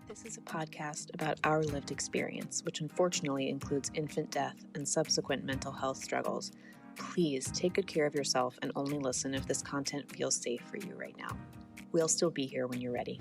This is a podcast about our lived experience, which unfortunately includes infant death and subsequent mental health struggles. Please take good care of yourself and only listen if this content feels safe for you right now. We'll still be here when you're ready.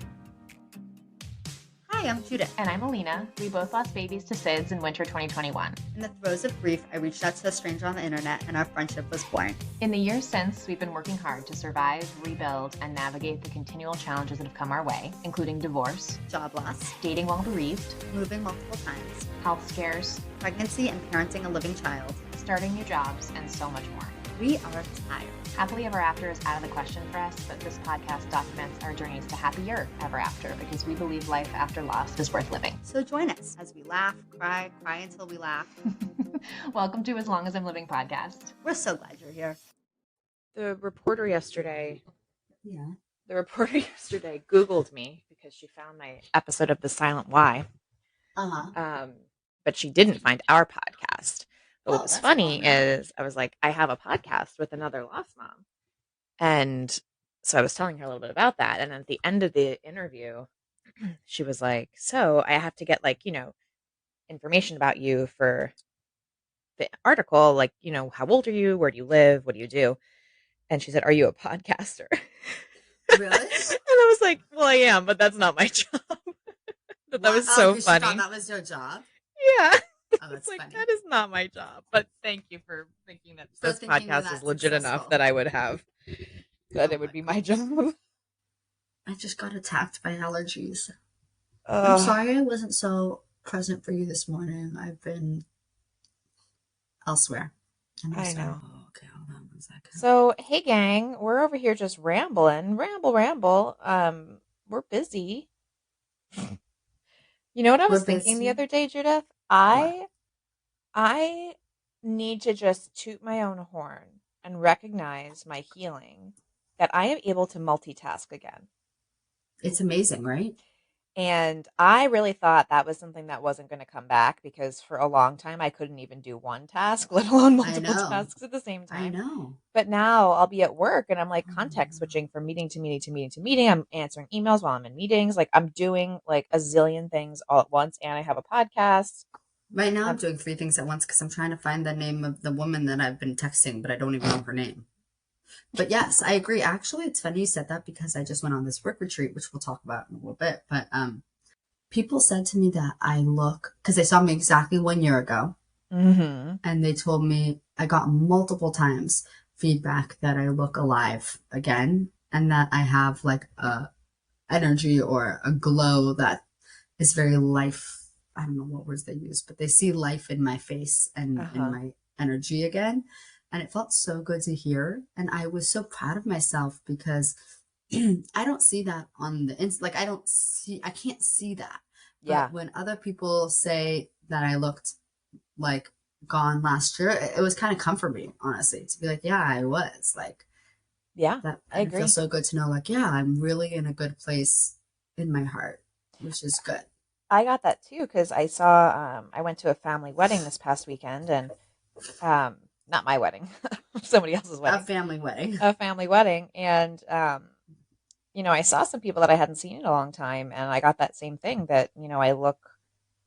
Hi, I'm Judith. And I'm Alina. We both lost babies to SIDS in winter 2021. In the throes of grief, I reached out to a stranger on the internet and our friendship was born. In the years since, we've been working hard to survive, rebuild, and navigate the continual challenges that have come our way, including divorce, Job loss, dating while bereaved, moving multiple times, health scares, pregnancy and parenting a living child, starting new jobs, and so much more. We are tired. Happily ever after is out of the question for us, but this podcast documents our journeys to happier ever after because we believe life after loss is worth living. So join us as we laugh, cry until we laugh. Welcome to As Long as I'm Living podcast. We're so glad you're here. The reporter yesterday Googled me because she found my episode of The Silent Why. But she didn't find our podcast. But what was funny is I was like, I have a podcast with another lost mom. And so I was telling her a little bit about that. And at the end of the interview, she was like, so I have to get information about you for the article. Like, how old are you? Where do you live? What do you do? And she said, are you a podcaster? Really? And I was like, well, I am, but that's not my job. That was so funny. She thought that was your job? Yeah. Oh, that's funny. That is not my job. But thank you for thinking that this podcast is legit enough that I would have, that it would be my job. I just got attacked by allergies. I'm sorry I wasn't so present for you this morning. I've been elsewhere. I know. Oh, okay, hold on 1 second. So, hey gang, we're over here just rambling. Ramble. We're busy. You know what I was thinking the other day, Judith? I need to just toot my own horn and recognize my healing, that I am able to multitask again. It's amazing, right? And I really thought that was something that wasn't going to come back because for a long time I couldn't even do one task, let alone multiple tasks at the same time. I know. But now I'll be at work and I'm like context switching from meeting to meeting to meeting to meeting. I'm answering emails while I'm in meetings. Like I'm doing like a zillion things all at once. And I have a podcast. Right now I'm doing 3 things at once because I'm trying to find the name of the woman that I've been texting, but I don't even know her name. But yes, I agree. Actually, it's funny you said that because I just went on this work retreat, which we'll talk about in a little bit. But people said to me that I look, because they saw me exactly 1 year ago. Mm-hmm. And they told me, I got multiple times feedback that I look alive again and that I have like a energy or a glow that is very life. I don't know what words they use, but they see life in my face and in my energy again. And it felt so good to hear. And I was so proud of myself because I don't see that on the I can't see that. But when other people say that I looked like gone last year, it was kind of comforting, honestly, to be like, yeah, I was like, I agree. It feels so good to know, like, yeah, I'm really in a good place in my heart, which is good. I got that too because I saw I went to a family wedding this past weekend and not my wedding, somebody else's wedding. A family wedding. And I saw some people that I hadn't seen in a long time and I got that same thing that, I look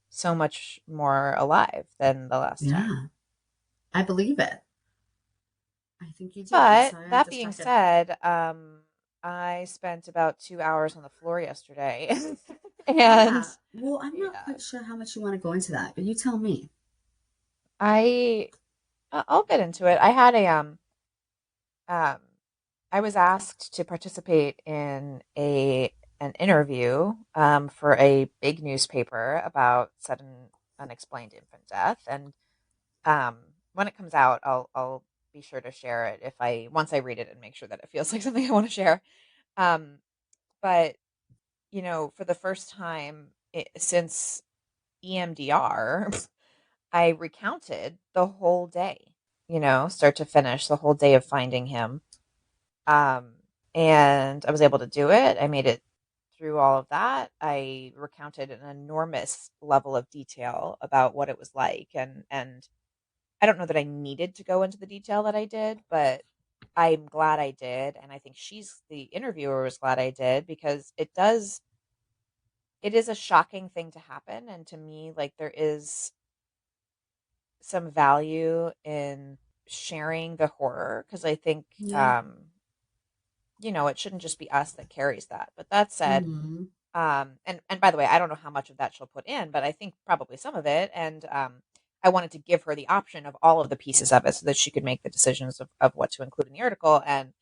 so much more alive than the last time. Yeah. I believe it. I think you do. But that being said, I spent about 2 hours on the floor yesterday. And well, I'm not quite sure how much you want to go into that, but you tell me. I'll get into it. I had I was asked to participate in an interview for a big newspaper about sudden unexplained infant death, and when it comes out, I'll be sure to share it once I read it and make sure that it feels like something I want to share. But for the first time since EMDR, I recounted the whole day, start to finish, the whole day of finding him. And I was able to do it. I made it through all of that. I recounted an enormous level of detail about what it was like. And I don't know that I needed to go into the detail that I did, but I'm glad I did. And I think the interviewer was glad I did because it does it is a shocking thing to happen. And to me, like, there is some value in sharing the horror, because I think, Yeah. it shouldn't just be us that carries that. But that said, Mm-hmm. and by the way, I don't know how much of that she'll put in, but I think probably some of it. And I wanted to give her the option of all of the pieces of it so that she could make the decisions of what to include in the article. And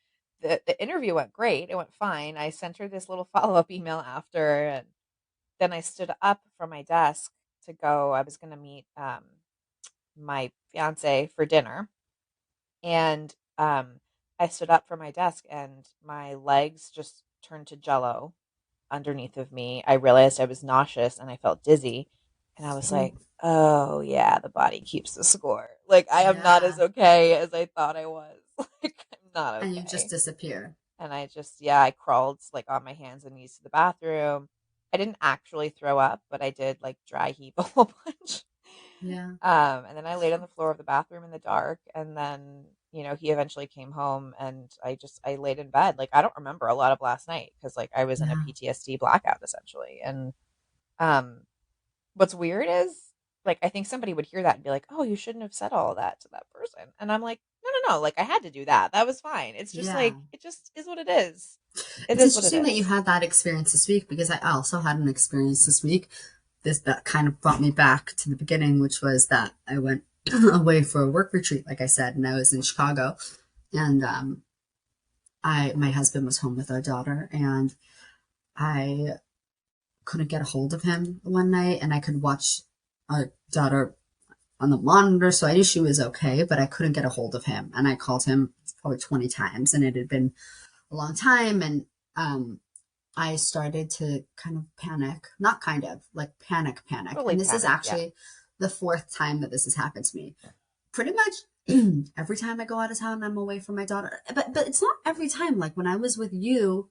the interview went great. It went fine. I sent her this little follow-up email after, and then I stood up from my desk to go. I was going to meet my fiance for dinner, and I stood up from my desk, and my legs just turned to jello underneath of me. I realized I was nauseous and I felt dizzy. And I was like, oh, yeah, the body keeps the score. Like, I am not as Yeah. okay as I thought I was. Like, I'm not And you just okay. disappear. And I crawled like on my hands and knees to the bathroom. I didn't actually throw up, but I did like dry heave a whole bunch. Yeah. And then I laid on the floor of the bathroom in the dark. And then, he eventually came home, and I laid in bed. Like, I don't remember a lot of last night because like I was in a Yeah. PTSD blackout essentially. And um, what's weird is, like, I think somebody would hear that and be like, oh, you shouldn't have said all that to that person. And I'm like, no, no, no. Like, I had to do that. That was fine. It's just Yeah. like, it just is what it is. It It's is what it interesting that you is. had that experience this week, because I also had an experience this week. That kind of brought me back to the beginning, which was that I went away for a work retreat, like I said, and I was in Chicago, and my husband was home with our daughter, and I couldn't get a hold of him one night, and I could watch our daughter on the monitor, so I knew she was okay, but I couldn't get a hold of him, and I called him probably 20 times, and it had been a long time, and I started to kind of panic, not kind of, like panic. Totally And this is panic. Yeah. actually the fourth time that this has happened to me. Pretty much every time I go out of town, I'm away from my daughter. But it's not every time. Like when I was with you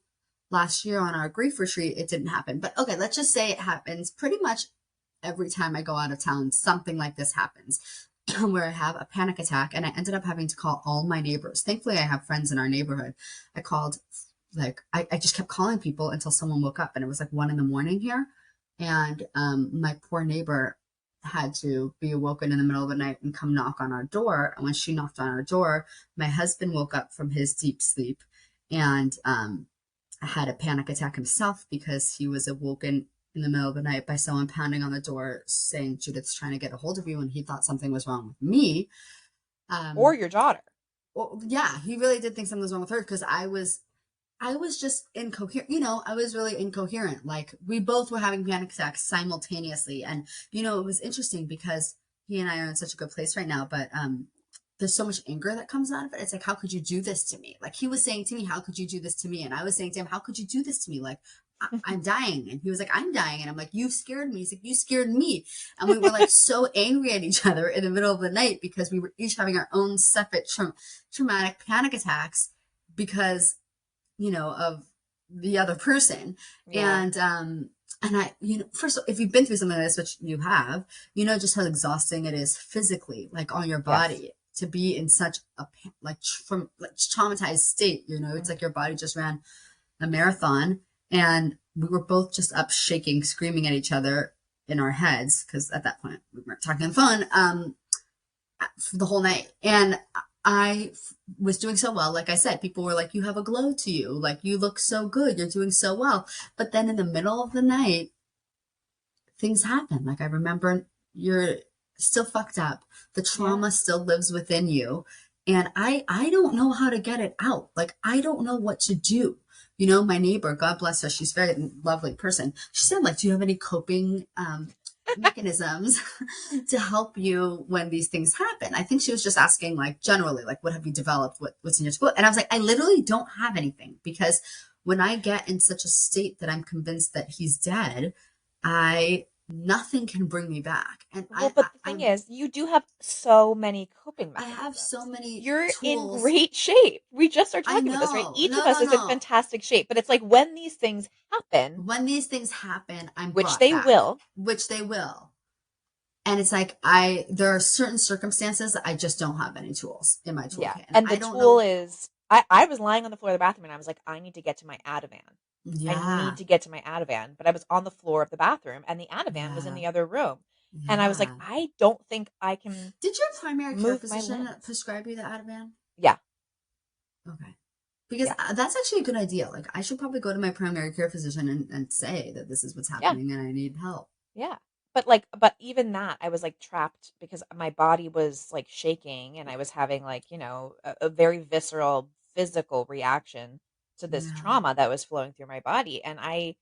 last year on our grief retreat, it didn't happen. But okay, let's just say it happens pretty much every time I go out of town. Something like this happens where I have a panic attack, and I ended up having to call all my neighbors. Thankfully, I have friends in our neighborhood. I called, like, I just kept calling people until someone woke up, and it was like 1 a.m. here. And my poor neighbor had to be awoken in the middle of the night and come knock on our door. And when she knocked on our door, my husband woke up from his deep sleep and had a panic attack himself, because he was awoken in the middle of the night by someone pounding on the door saying, Judith's trying to get a hold of you, and he thought something was wrong with me. Or your daughter. Well, yeah, he really did think something was wrong with her, because I was just incoherent. I was really incoherent. Like, we both were having panic attacks simultaneously. And, it was interesting because he and I are in such a good place right now, but there's so much anger that comes out of it. It's like, how could you do this to me? Like, he was saying to me, how could you do this to me? And I was saying to him, how could you do this to me? Like, I'm dying. And he was like, I'm dying. And I'm like, you scared me. He's like, you scared me. And we were like so angry at each other in the middle of the night, because we were each having our own separate traumatic panic attacks because, of the other person. Yeah. And I, first of all, if you've been through something like this, which you have, just how exhausting it is physically, like on your body. Yes. To be in such a traumatized state. It's like your body just ran a marathon, and we were both just up shaking, screaming at each other in our heads, because at that point we weren't talking on the phone for the whole night. And I was doing so well. Like I said, people were like, you have a glow to you, like you look so good, you're doing so well. But then in the middle of the night, things happen. Like, I remember, you're still fucked up, the trauma still lives within you, and I don't know how to get it out. Like, I don't know what to do. My neighbor, God bless her, she's a very lovely person, she said, like, do you have any coping mechanisms to help you when these things happen? I think she was just asking, like, generally, like, what have you developed, what's in your school? And I was like, I literally don't have anything, because when I get in such a state that I'm convinced that he's dead, nothing can bring me back. And Well, but the thing is, you do have so many coping I mechanisms. have so many You're in tools. great shape. We just are I talking about this, right? know. Each No, of us no, is in no. fantastic shape, but it's like when these things happen, When these things happen, I'm which brought they back. will. Which they will. And it's like, there are certain circumstances I just don't have any tools in my toolkit. And the I don't tool know. is, I was lying on the floor of the bathroom and I was like, I need to get to my Ativan. I Yeah. need to get to my Ativan. But I was on the floor of the bathroom and the Ativan was in Yeah. the other room. And I was like, Yeah. I don't think I can Did your primary care move my physician limbs. prescribe you the Ativan? Yeah. Okay. Because Yeah. that's actually a good idea. Like, I should probably go to my primary care physician and say that this is what's Yeah. happening and I need help. Yeah. But even that, I was like trapped because my body was like shaking and I was having like, a very visceral physical reaction to this Yeah. trauma that was flowing through my body. And I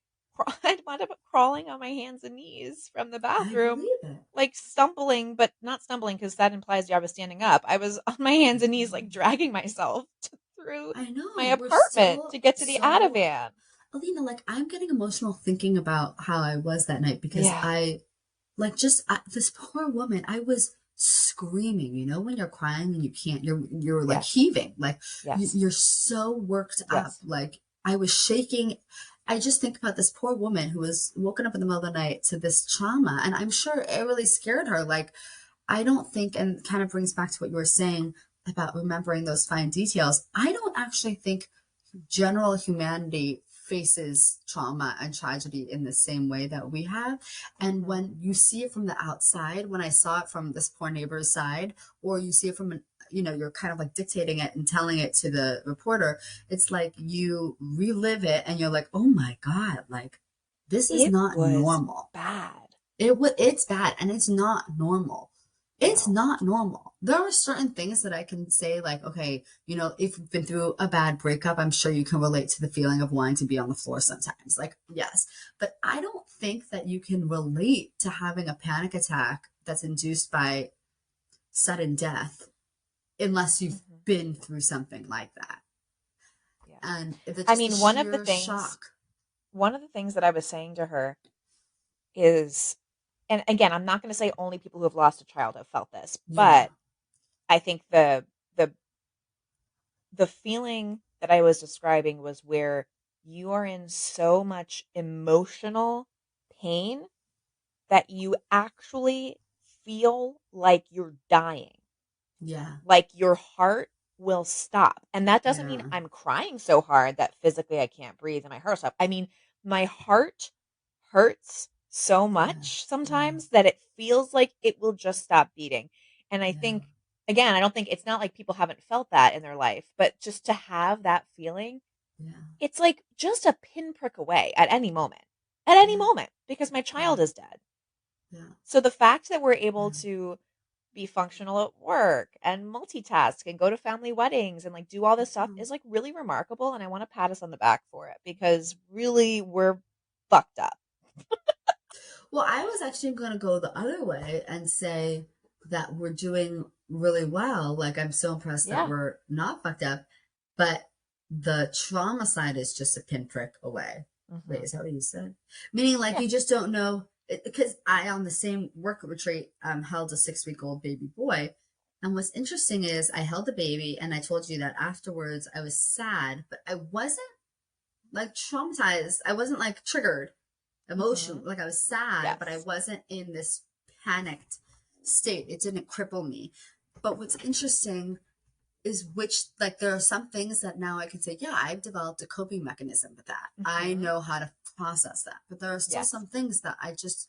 wound up crawling on my hands and knees from the I bathroom, believe it. like stumbling, but not stumbling because that implies I was standing up. I was on my hands and knees, like dragging myself through I my know. We're apartment so, to get to the so, Ativan. Alina, like, I'm getting emotional thinking about how I was that night because Yeah. this poor woman, I was screaming, when you're crying and you can't, you're like Yes. heaving, like Yes. you're so worked up. Yes. Like I was shaking. I just think about this poor woman who was woken up in the middle of the night to this trauma. And I'm sure it really scared her. Like, I don't think, and kind of brings back to what you were saying about remembering those fine details. I don't actually think general humanity faces trauma and tragedy in the same way that we have. And Mhm. when you see it from the outside, when I saw it from this poor neighbor's side, or you see it from you're kind of like dictating it and telling it to the reporter, it's like you relive it and you're like, oh my God, like this is It not was normal. bad. It's bad and it's not normal. It's No. not normal. There are certain things that I can say, like, okay, if you've been through a bad breakup, I'm sure you can relate to the feeling of wanting to be on the floor sometimes. Like, yes. But I don't think that you can relate to having a panic attack that's induced by sudden death unless you've Mhm. been through something like that. Yeah. And if it's I just the mean, sheer shock. one of the things that I was saying to her is, and again, I'm not going to say only people who have lost a child have felt this, Yeah. but I think the feeling that I was describing was where you are in so much emotional pain that you actually feel like you're dying. Yeah. Like your heart will stop. And that doesn't mean Yeah. I'm crying so hard that physically I can't breathe and my heart will stop. I mean, my heart hurts so Yeah. much Yeah. sometimes that it feels like it will just stop beating. And I Yeah. think, again, I don't think it's not like people haven't felt that in their life, but just to have that feeling, Yeah. it's like just a pinprick away at any moment. At any Yeah. moment, because my Yeah. child is dead. Yeah. So the fact that we're able Yeah. to be functional at work and multitask and go to family weddings and like do all this stuff Mhm. is like really remarkable. And I want to pat us on the back for it because really we're fucked up. Well, I was actually going to go the other way and say that we're doing really well. Like, I'm so impressed that Yeah. we're not fucked up, but the trauma side is just a pinprick away. Wait, is that what you said? Meaning, like, Yeah. you just don't know. Because I, on the same work retreat, held a 6-week-old baby boy. And what's interesting is I held the baby, and I told you that afterwards I was sad, but I wasn't like traumatized. I wasn't like triggered emotion. Mm-hmm. Like I was sad, but I Yes. wasn't in this panicked state. It didn't cripple me. But what's interesting is like there are some things that now I can say, yeah, I've developed a coping mechanism with that. I Mm-hmm. know how to process that. But there are still Yes. some things that I just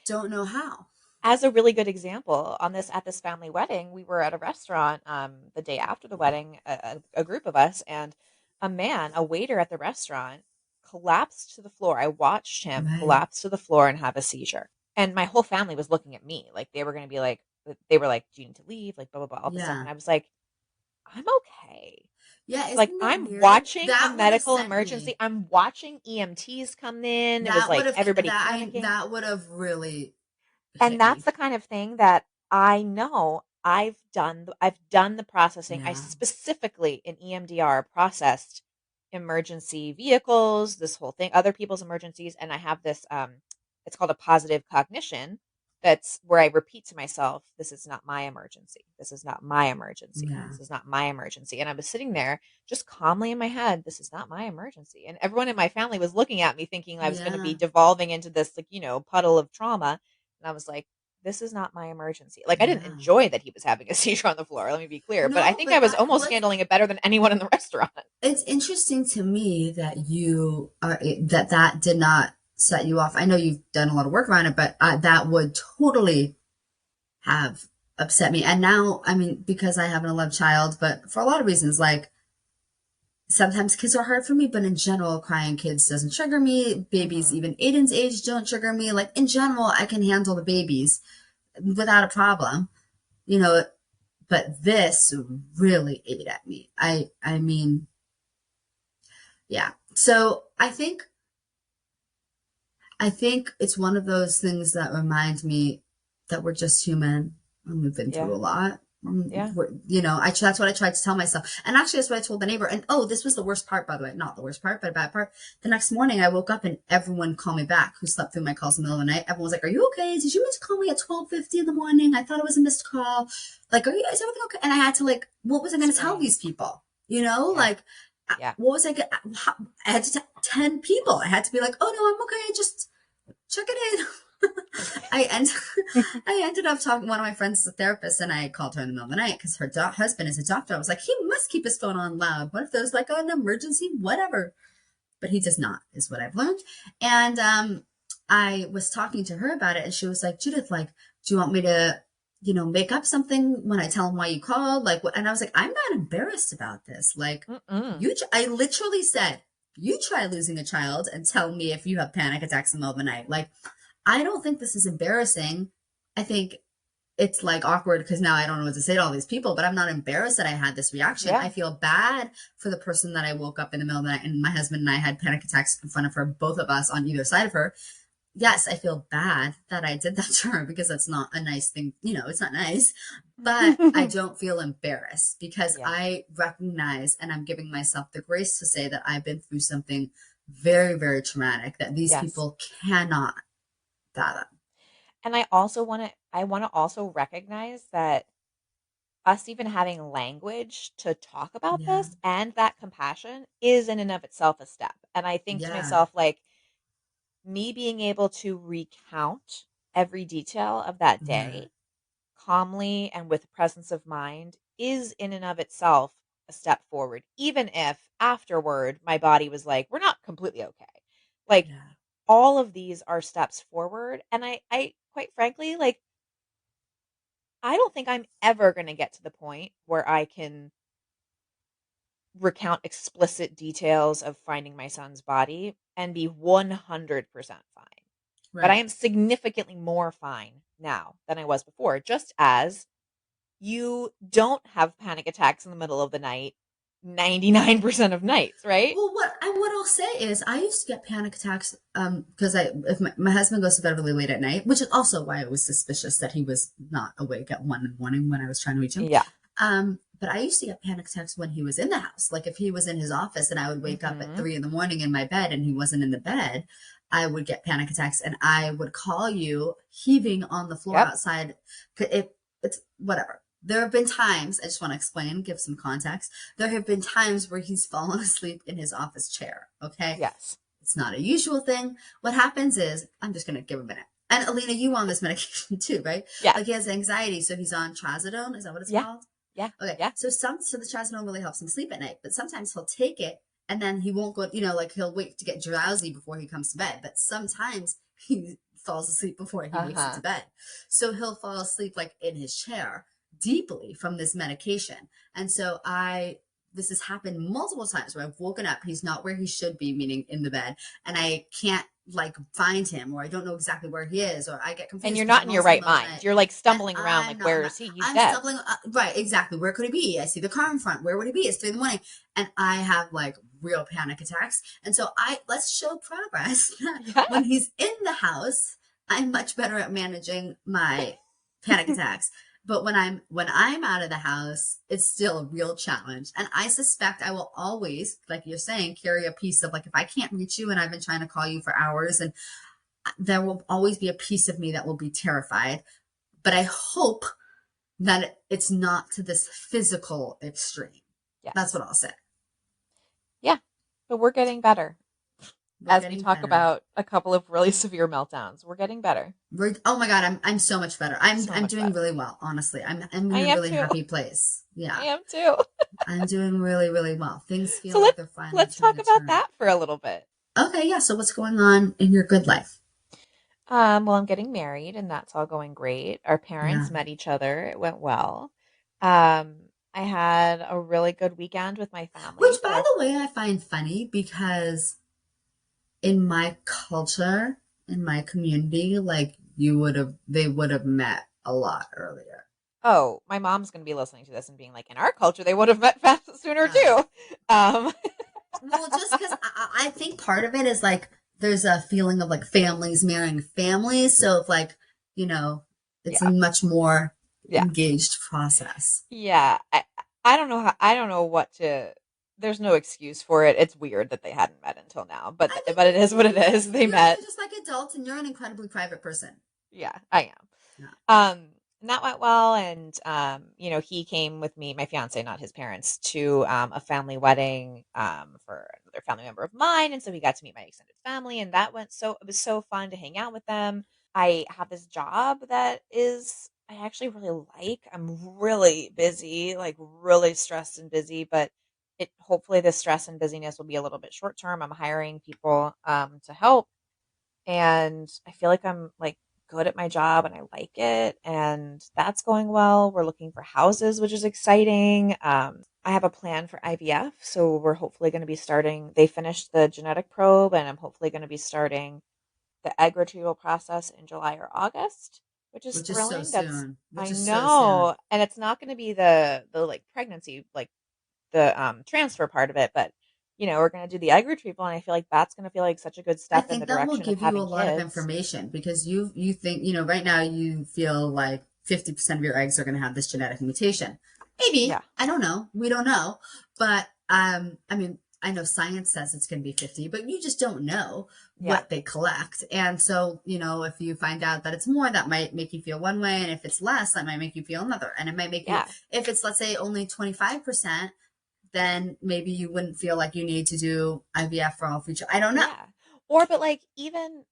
don't know how. As a really good example at this family wedding, we were at a restaurant the day after the wedding, a group of us, and a waiter at the restaurant collapsed to the floor. I watched him Right. collapse to the floor and have a seizure. And my whole family was looking at me like they were going to be like, they were like, do you need to leave? Like, blah, blah, blah, all this stuff. Yeah. And I was like, I'm okay. Yeah. Like, Isn't that I'm weird? watching a That would have medical sent emergency. me. I'm watching EMTs come in. It was That would like have everybody panicking. that would have really And hit that's me. the kind of thing that I know I've done the processing. I Yeah. specifically in EMDR processed emergency vehicles, this whole thing, other people's emergencies, and I have this it's called a positive cognition. That's where I repeat to myself, this is not my emergency. This is not my emergency. Yeah. This is not my emergency. And I was sitting there just calmly in my head, this is not my emergency. And everyone in my family was looking at me thinking I was going to be Yeah. devolving into this like, puddle of trauma. And I was like, this is not my emergency. Like, I didn't Yeah. enjoy that he was having a seizure on the floor, let me be clear, but I No, think I but was almost well, handling it better than anyone in the restaurant. it's interesting to me that you are that did not set you off. I know you've done a lot of work around it, but that would totally have upset me. And now, I mean, because I have an 11 child, but for a lot of reasons, like sometimes kids are hard for me, but in general, crying kids doesn't trigger me. Babies, even Aiden's age, don't trigger me. Like in general, I can handle the babies without a problem, you know, but this really ate at me. I mean, yeah. So I think it's one of those things that remind me that we're just human and we've been Yeah. through a lot. Yeah. That's what I tried to tell myself. And actually, that's what I told the neighbor. And oh, this was the worst part, by the way. Not the worst part, but a bad part. The next morning, I woke up and everyone called me back who slept through my calls in the middle of the night. Everyone was like, "Are you okay? Did you mean to call me at 12:50 in the morning? I thought it was a missed call. Like, is everything okay?" And I had to like, what was I going to tell these people? You know, Yeah. like, Yeah. what was I going to, I had to tell 10 people. I had to be like, "Oh no, I'm okay. Just check it in." I ended up talking. One of my friends is a therapist, and I called her in the middle of the night because her husband is a doctor. I was like, he must keep his phone on loud. What if there's like an emergency, whatever? But he does not, is what I've learned. And I was talking to her about it, and she was like, "Judith, like, do you want me to, make up something when I tell him why you called? Like, what?" And I was like, "I'm not embarrassed about this. Like, I literally said, you try losing a child and tell me if you have panic attacks in the middle of the night. Like, I don't think this is embarrassing. I think it's like awkward because now I don't know what to say to all these people, but I'm not embarrassed that I had this reaction. Yeah. I feel bad for the person that I woke up in the middle of the night and my husband and I had panic attacks in front of her, both of us on either side of her. Yes, I feel bad that I did that to her because that's not a nice thing. It's not nice, but I don't feel embarrassed because Yeah. I recognize and I'm giving myself the grace to say that I've been through something very, very traumatic that these people cannot fathom. And I want to also recognize that us even having language to talk about Yeah. this and that compassion is in and of itself a step. And I think to Yeah. myself, like, me being able to recount every detail of that day calmly and with presence of mind is in and of itself a step forward, even if afterward my body was like, we're not completely okay. Like, Yeah. all of these are steps forward. And I quite frankly, like, I don't think I'm ever going to get to the point where I can recount explicit details of finding my son's body and be 100% fine. But I Right. am significantly more fine now than I was before, just as you don't have panic attacks in the middle of the night 99% of nights, right? Well, what I'll say is I used to get panic attacks because if my husband goes to bed really late at night, which is also why I was suspicious that he was not awake at 1 in the morning when I was trying to reach him. Yeah. But I used to get panic attacks when he was in the house. Like if he was in his office and I would wake up at 3 in the morning in my bed and he wasn't in the bed, I would get panic attacks and I would call you heaving on the floor outside. It's whatever. There have been times, I just want to explain, give some context. There have been times where he's fallen asleep in his office chair. Okay. Yes. It's not a usual thing. What happens is, I'm just going to give a minute. And Alina, you on this medication too, right? Yeah. Like he has anxiety, so he's on trazodone. Is that what it's called? Yeah. Okay. Yeah. So the trazodone really helps him sleep at night, but sometimes he'll take it and then he won't go, like he'll wait to get drowsy before he comes to bed. But sometimes he falls asleep before he wakes into bed. So he'll fall asleep like in his chair deeply from this medication. And so this has happened multiple times where I've woken up, he's not where he should be, meaning in the bed, and I can't like find him, or I don't know exactly where he is, or I get confused. And you're not in your right mind. You're like stumbling around, like, where is he? He's dead. Stumbling, right, exactly. Where could he be? I see the car in front. Where would he be? It's 3 in the morning. And I have like real panic attacks. And so let's show progress. When he's in the house, I'm much better at managing my panic attacks. But when I'm out of the house, it's still a real challenge. And I suspect I will always, like you're saying, carry a piece of like, if I can't reach you and I've been trying to call you for hours, and there will always be a piece of me that will be terrified. But I hope that it's not to this physical extreme. Yes. That's what I'll say. Yeah. But we're getting better. We're as we getting talk better. about a couple of really severe meltdowns. We're getting better. Oh my God, I'm so much better. So I'm much doing better. really well, honestly. I'm I in a am really too. happy place. I Yeah. am too. I'm doing really, really well. Things feel So like they're finally let's trying talk to about turn. that for a little bit. Okay, yeah. So what's going on in your good life? Well, I'm getting married, and that's all going great. Our Yeah. parents met each other. It went well. I had a really good weekend with my family Which, for by our. the way, I find funny because in my culture, in my community, like they would have met a lot earlier. Oh, my mom's going to be listening to this and being like, in our culture, they would have met fast sooner Uh, too. Um, well, just because I think part of it is like there's a feeling of like families marrying families. So if like, you know, it's a yeah, much more yeah, engaged process. yeah. I don't know how. I don't know what to. There's no excuse for it. It's weird that they hadn't met until now, I think but it is what maybe it is. They they're met. just like adults and you're an incredibly private person. Yeah, I am. Yeah. And that went well. And, he came with me, my fiance, not his parents, to a family wedding for another family member of mine. And so he got to meet my extended family. And it was so fun to hang out with them. I have this job I actually really like. I'm really busy, like really stressed and busy, but hopefully the stress and busyness will be a little bit short term. I'm hiring people to help, and I feel like I'm like good at my job and I like it, and that's going well. We're looking for houses, which is exciting. I have a plan for IVF, so we're hopefully going to be starting. They finished the genetic probe, and I'm hopefully going to be starting the egg retrieval process in July or August, which is Which is so thrilling. That's soon. Which I is so soon. know, and it's not going to be the like pregnancy like the transfer part of it, but we're going to do the egg retrieval, and I feel like that's going to feel like such a good I step in the think that will direction of give you a having lot of kids. information because you think, right now you feel like 50% of your eggs are going to have this genetic mutation. Maybe. Yeah. I don't know. We don't know. But I mean, I know science says it's going to be 50, but you just don't know Yeah. what they collect. And so, if you find out that it's more, that might make you feel one way. And if it's less, that might make you feel another. And it might make you, Yeah. if it's, let's say, only 25%, then maybe you wouldn't feel like you need to do IVF for all future. I don't know. Yeah. But like even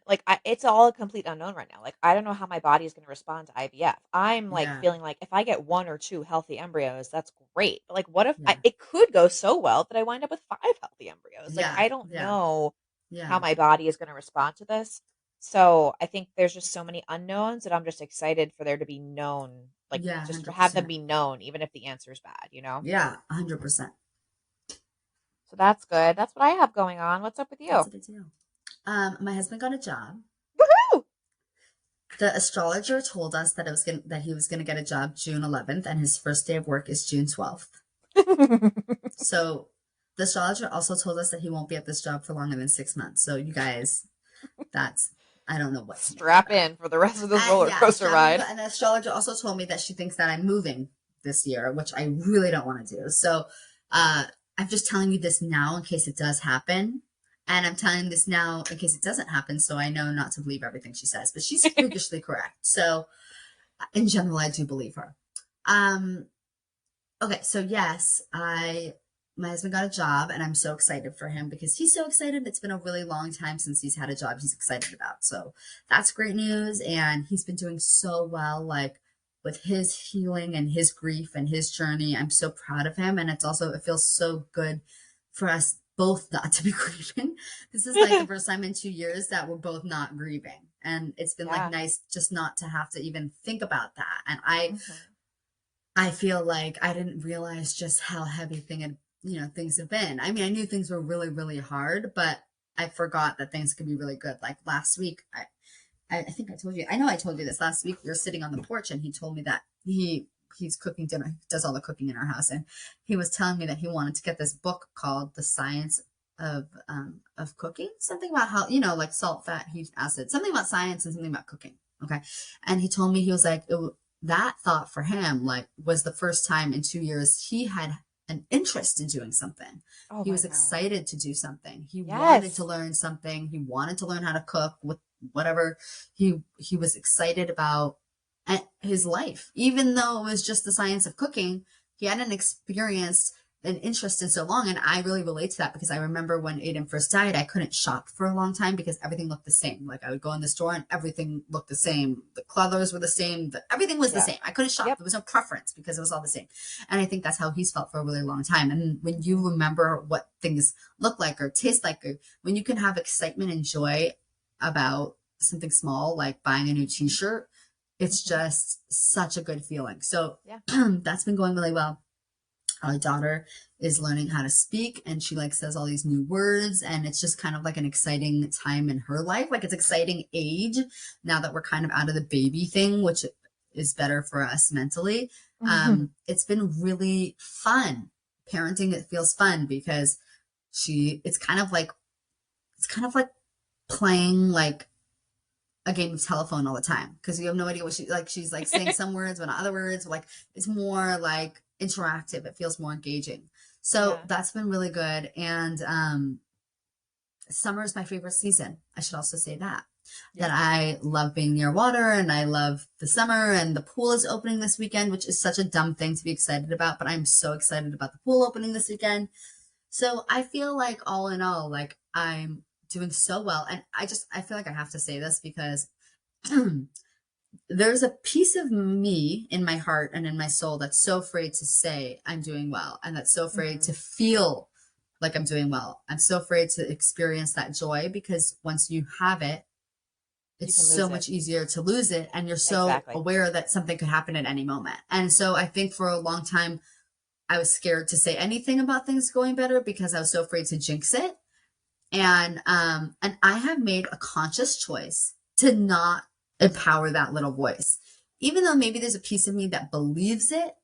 like it's all a complete unknown right now. Like I don't know how my body is going to respond to IVF. I'm like Yeah. feeling like if I get one or two healthy embryos, that's great. But like what if Yeah. it could go so well that I wind up with five healthy embryos? Like Yeah. I don't Yeah. know how Yeah. my body is going to respond to this. So I think there's just so many unknowns that I'm just excited for there to be known, like Yeah. just to have them 100%. be known, even if the answer is bad. Yeah. 100%. So that's good. That's what I have going on. What's up with That's you? a big deal. My husband got a job. Woohoo! The astrologer told us that that he was gonna get a job June 11th, and his first day of work is June 12th. So the astrologer also told us that he won't be at this job for longer than 6 months. So you guys, that's I don't know what to make of Strap that. in for the rest of this roller Yeah, coaster ride. and the astrologer also told me that she thinks that I'm moving this year, which I really don't want to do. So I'm just telling you this now in case it does happen. And I'm telling this now in case it doesn't happen, so I know not to believe everything she says. But she's freakishly correct. So in general, I do believe her. Um, okay, so yes, my husband got a job and I'm so excited for him because he's so excited. It's been a really long time since he's had a job he's excited about. So that's great news. And he's been doing so well, like with his healing and his grief and his journey. I'm so proud of him. And it feels so good for us both not to be grieving. This is like the first time in 2 years that we're both not grieving. And it's been like Yeah. nice just not to have to even think about that. And Mhm. I feel like I didn't realize just how heavy things have been. I mean, I knew things were really, really hard, but I forgot that things could be really good. Like last week, I think I told you, I know I told you this last week. We were sitting on the porch and he told me that he's cooking dinner. He does all the cooking in our house. And he was telling me that he wanted to get this book called The Science of Cooking. Something about how, like salt, fat, heat, acid, something about science and something about cooking. Okay. And he told me, he was like, that thought for him, like, was the first time in 2 years he had an interest in doing something. Oh He my was God. excited to do something. He wanted Yes. to learn something. He wanted to learn how to cook with whatever he was excited about his life. Even though it was just the science of cooking, he hadn't experienced an interest in so long. And I really relate to that because I remember when Aiden first died, I couldn't shop for a long time because everything looked the same. Like I would go in the store and everything looked the same. The colors were the same. Everything was the same. I couldn't shop. There was no preference because it was all the same. And I think that's how he's felt for a really long time. And when you remember what things look like or taste like, or when you can have excitement and joy about something small, like buying a new t-shirt, it's just such a good feeling. So that's been going really well. Our daughter is learning how to speak and she like says all these new words, and it's just kind of like an exciting time in her life. Like it's exciting age now that we're kind of out of the baby thing, which is better for us mentally. It's been really fun. Parenting, it feels fun because it's kind of like playing like a game of telephone all the time because you have no idea what she's like saying some words but not other words. Like it's more like interactive. It feels more engaging. So that's been really good. And summer is my favorite season. I should also say that I love being near water and I love the summer, and the pool is opening this weekend, which is such a dumb thing to be excited about, but I'm so excited about the pool opening this weekend. So I feel like all in all, like I'm doing so well. And I feel like I have to say this because there's a piece of me in my heart and in my soul that's so afraid to say I'm doing well, and that's so afraid to feel like I'm doing well. I'm so afraid to experience that joy because once you have it, it's so much easier to lose it. And you're so aware that something could happen at any moment. And so I think for a long time, I was scared to say anything about things going better because I was so afraid to jinx it. And I have made a conscious choice to not empower that little voice, even though maybe there's a piece of me that believes it.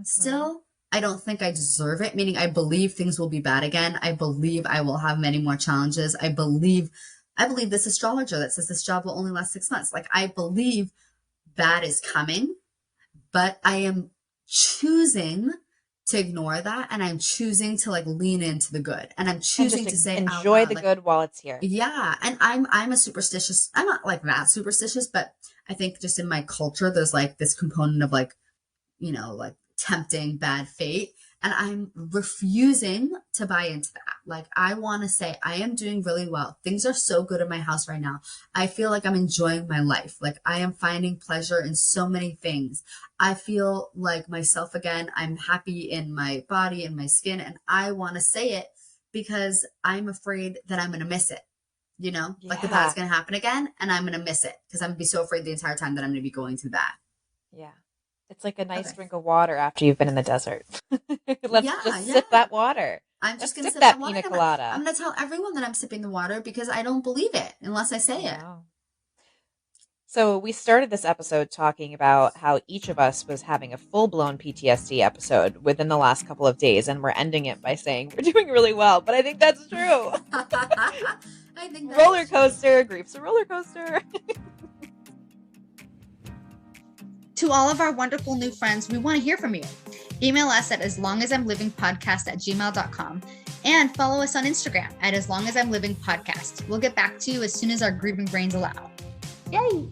Still, I don't think I deserve it. Meaning I believe things will be bad again. I believe I will have many more challenges. I believe this astrologer that says this job will only last 6 months. Like I believe bad is coming, but I am choosing to ignore that, and I'm choosing to like lean into the good, and I'm choosing to say enjoy the good while it's here. Yeah. And I'm a superstitious, I'm not like that superstitious, but I think just in my culture there's like this component of like, you know, like tempting bad fate, and I'm refusing to buy into that. Like I want to say I am doing really well. Things are so good in my house right now. I feel like I'm enjoying my life. Like I am finding pleasure in so many things. I feel like myself again. I'm happy in my body and my skin, and I want to say it because I'm afraid that I'm going to miss it. You know, like the bad's going to happen again and I'm going to miss it because I'm going to be so afraid the entire time that I'm going to be going to the bad. Yeah. It's like a nice drink of water after you've been in the desert. Let's just sip that water. I'm just going to sip that pina colada. I'm going to tell everyone that I'm sipping the water because I don't believe it unless I say it. So we started this episode talking about how each of us was having a full-blown PTSD episode within the last couple of days, and we're ending it by saying we're doing really well, but I think that's true. I think that's roller coaster, grief's a roller coaster. To all of our wonderful new friends, we want to hear from you. Email us at aslongasimlivingpodcast@gmail.com and follow us on Instagram at aslongasimlivingpodcast. We'll get back to you as soon as our grieving brains allow. Yay!